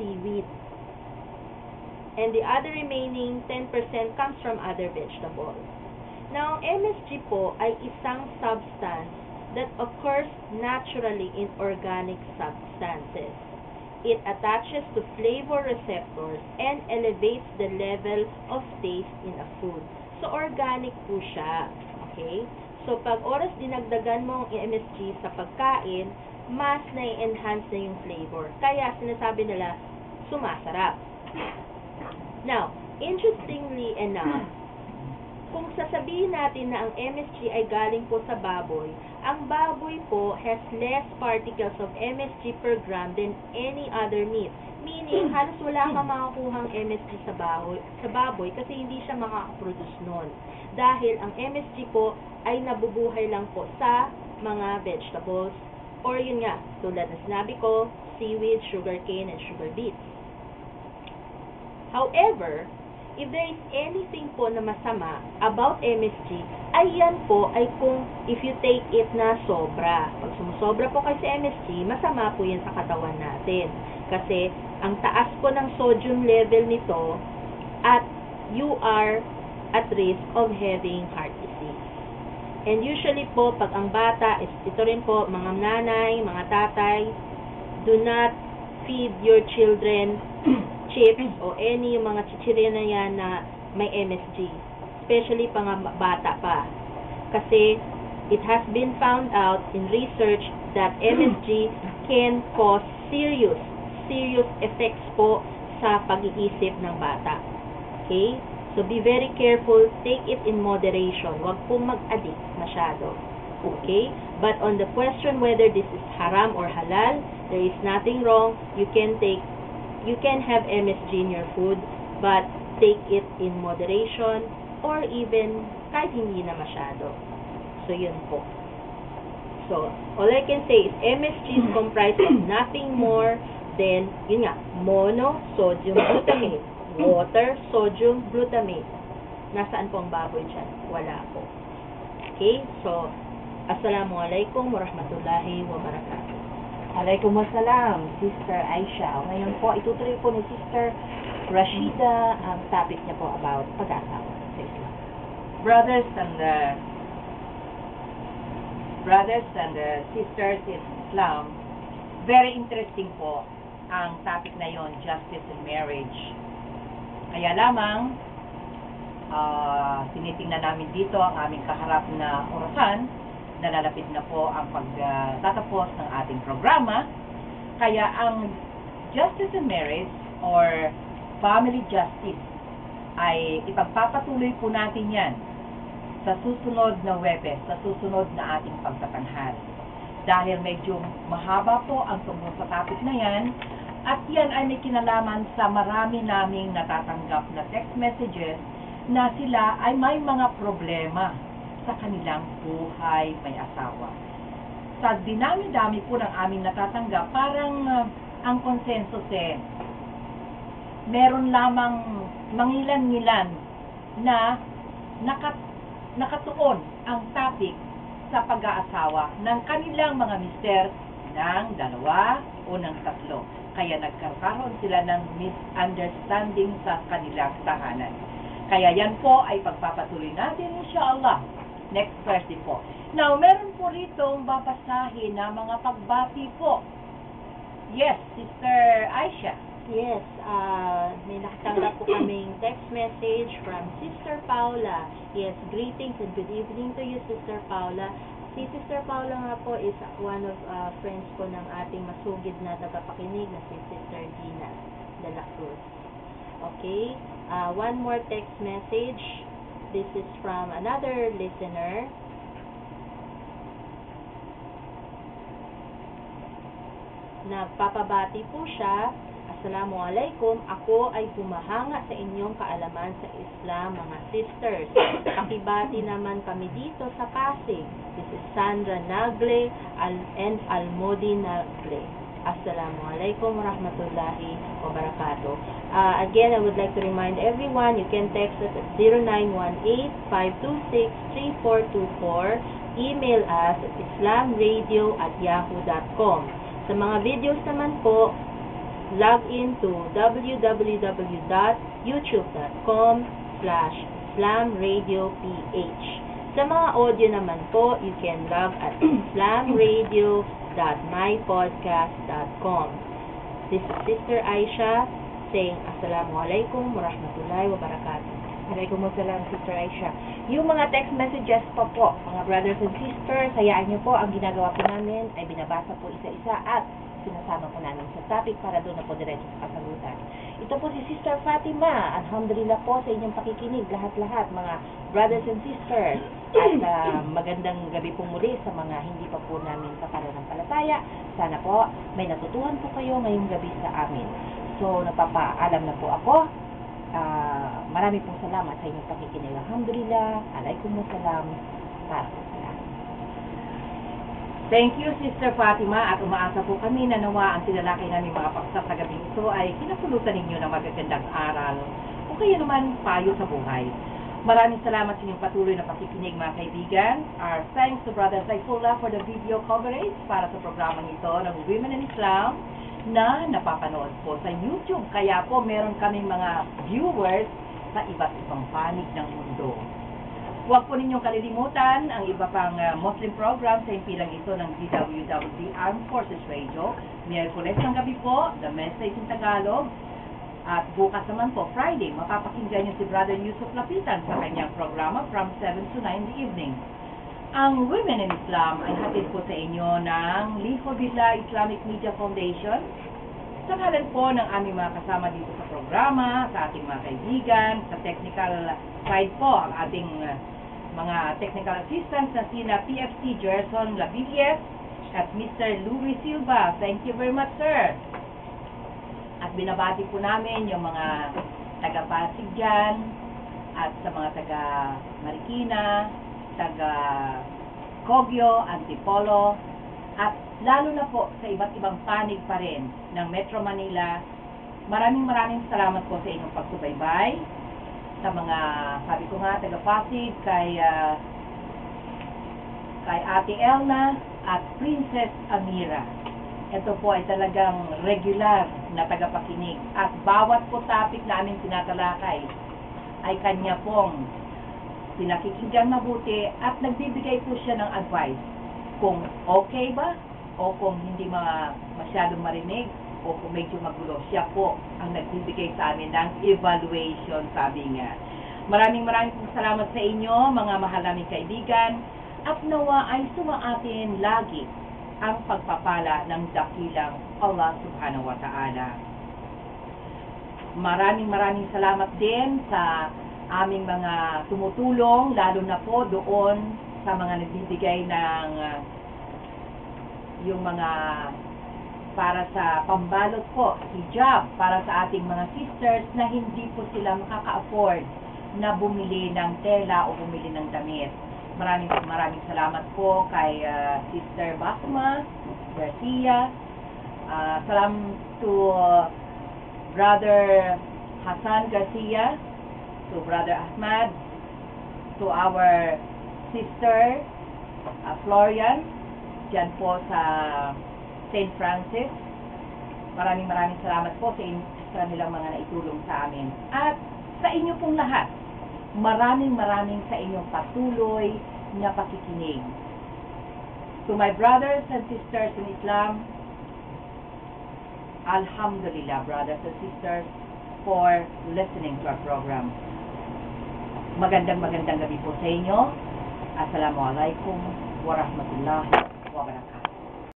seaweed. And the other remaining 10% comes from other vegetables. Now, MSG po ay isang substance that occurs naturally in organic substances. It attaches to flavor receptors and elevates the level of taste in a food. So, organic po siya. Okay? So, pag oras dinagdagan mo ang MSG sa pagkain, mas na-enhance na yung flavor. Kaya, sinasabi nila, sumasarap. Now, interestingly enough, kung sasabihin natin na ang MSG ay galing po sa baboy, ang baboy po has less particles of MSG per gram than any other meat. Meaning, halos wala kang makakuhang MSG sa baboy kasi hindi siya makakaproduce nun. Dahil ang MSG po ay nabubuhay lang po sa mga vegetables or yun nga, tulad na sinabi ko, seaweed, sugarcane, and sugar beets. However, if there is anything po na masama about MSG, ay yan po ay kung if you take it na sobra. Pag sumusobra po kayo sa MSG, masama po yan sa katawan natin. Kasi ang taas po ng sodium level nito at you are at risk of having heart disease. And usually po, pag ang bata, ito rin po, mga nanay, mga tatay, do not feed your children chips o any yung mga chichirya na yan na may MSG. Especially pang bata pa. Kasi it has been found out in research that MSG can cause serious effects po sa pag-iisip ng bata. Okay? So be very careful. Take it in moderation. Huwag pong mag-addict masyado. Okay? But on the question whether this is haram or halal, there is nothing wrong. You can have MSG in your food, but take it in moderation or even kahit hindi na masyado. So, yun po. So, all I can say is MSG is comprised of nothing more than, yun nga, monosodium glutamate. Water, sodium, glutamate. Nasaan po ang baboy dyan? Wala po. Okay? So, Assalamualaikum warahmatullahi wabarakatuh. Waalaikumsalam, Sister Aisha. Ngayon po, itutuloy po ni Sister Rashida ang topic niya po about pag-asawa sa Islam. Brothers and sisters in Islam, very interesting po ang topic na yon, justice in marriage. Kaya lamang, tinitingnan namin dito ang aming kaharap na orasan. Nalalapit na po ang pagtatapos ng ating programa. Kaya ang justice in marriage or family justice ay ipagpapatuloy po natin yan sa susunod na Huwebes, sa susunod na ating pagtatanghal. Dahil medyo mahaba po ang tungkol sa topic na yan, at yan ay may kinalaman sa marami naming natatanggap na text messages na sila ay may mga problema sa kanilang buhay may asawa. Sa dinami-dami po ng aming natatanggap, parang ang consensus meron lamang mangilan-ngilan na nakatuon ang topic sa pag-aasawa ng kanilang mga mister ng 2 o ng 3. Kaya nagkakaroon sila ng misunderstanding sa kanilang tahanan. Kaya yan po ay pagpapatuloy natin, insyaAllah, next Thursday po. Now, meron po ritong babasahin na mga pagbati po. Yes, Sister Aisha. Yes, may nakatanggap po kaming text message from Sister Paula. Yes, greetings and good evening to you, Sister Paula. Si Sister Paula nga po is one of friends ko ng ating masugid na tagapakinig na si Sister Gina de la Cruz. Okay, one more text message. This is from another listener. Nagpapabati po siya. Assalamualaikum. Ako ay bumahanga sa inyong kaalaman sa Islam, mga sisters. Pakibati naman kami dito sa Pasig. This is Sandra Nagle and Almodi Nagle. Assalamualaikum warahmatullahi wabarakatuh. Again, I would like to remind everyone, you can text us at 0918-526-3424. Email us at islamradio@yahoo.com. Sa mga videos naman po, log in to www.youtube.com/slamradioph. Sa mga audio naman po, you can log at slamradio.mypodcast.com. This is Sister Aisha saying Assalamualaikum warahmatullahi wabarakatuh. Waalaikumsalam, Sister Aisha. Yung mga text messages pa po, mga brothers and sisters, hayaan niyo po, ang ginagawa po namin ay binabasa po isa-isa at sinasama po namin sa topic para doon na po diretso sa kasagutan. Ito po si Sister Fatima. Alhamdulillah po sa inyong pakikinig, lahat-lahat, mga brothers and sisters. At magandang gabi po muli sa mga hindi pa po namin kapananampalataya. Sana po may natutuhan po kayo ngayong gabi sa amin. So, napapaalam na po ako. Marami pong salamat sa inyong pakikinig. Alhamdulillah. Alaikumussalam. Para po sa lahat. Thank you, Sister Fatima, at umaasa po kami na nawa ang tinalakay namin mga paksa sa gabing ito ay kinapulutan ninyo ng magagandang aral o kaya naman payo sa buhay. Maraming salamat sa inyong patuloy na pakikinig, mga kaibigan. Our thanks to Brother Saifullah for the video coverage para sa programang ito ng Women in Islam na napapanood po sa YouTube. Kaya po meron kaming mga viewers sa iba't ibang panig ng mundo. Huwag po ninyong kalilimutan ang iba pang Muslim program sa impilang ito ng DWWD Armed Forces Radio. Miyerkules ng gabi po, The Message in Tagalog. At bukas naman po, Friday, mapapakinggan niyo si Brother Yusuf Lapitan sa kanyang programa from 7 to 9 in the evening. Ang Women in Islam ay hatid po sa inyo ng Lihobillah Islamic Media Foundation. Sa ngalan po ng aming mga kasama dito sa programa, sa ating mga kaibigan, sa technical side po, ang ating mga technical assistants na sina PFC Gerson Lavilles at Mr. Louis Silva. Thank you very much, sir. At binabati po namin yung mga taga-Pasig dyan, at sa mga taga-Marikina, taga-Cogyo, Antipolo, at lalo na po sa iba't ibang panig pa rin ng Metro Manila. Maraming salamat po sa inyong pagsubaybay. Sa mga, sabi ko nga, taga-Pasig, kay Ate Elna at Princess Amira. Ito po ay talagang regular na tagapakinig. At bawat po topic namin tinatalakay ay kanya pong pinakikinggan mabuti at nagbibigay po siya ng advice kung okay ba o kung hindi masyadong marinig o kung medyo magulo. Siya po ang nagbibigay sa amin ng evaluation, sabi nga. Maraming pong salamat sa inyo, mga mahal naming kaibigan, at nawa ay sumaatin lagi ang pagpapala ng dakilang Allah subhanahu wa ta'ala. Maraming salamat din sa aming mga tumutulong, lalo na po doon sa mga nagbibigay ng yung mga para sa pambalot po, hijab, para sa ating mga sisters na hindi po sila makaka-afford na bumili ng tela o bumili ng damit. Maraming salamat po kay Sister Basma Garcia. Salam to Brother Hassan Garcia, to Brother Ahmad, to our sister Florian, dyan po sa St. Francis. Maraming salamat po sa nilang mga naitulong sa amin. At sa inyo pong lahat, maraming sa inyong patuloy na pakikinig. To my brothers and sisters in Islam, Alhamdulillah, brothers and sisters, for listening to our program. Magandang gabi po sa inyo. Assalamualaikum warahmatullahi wabarakatuh.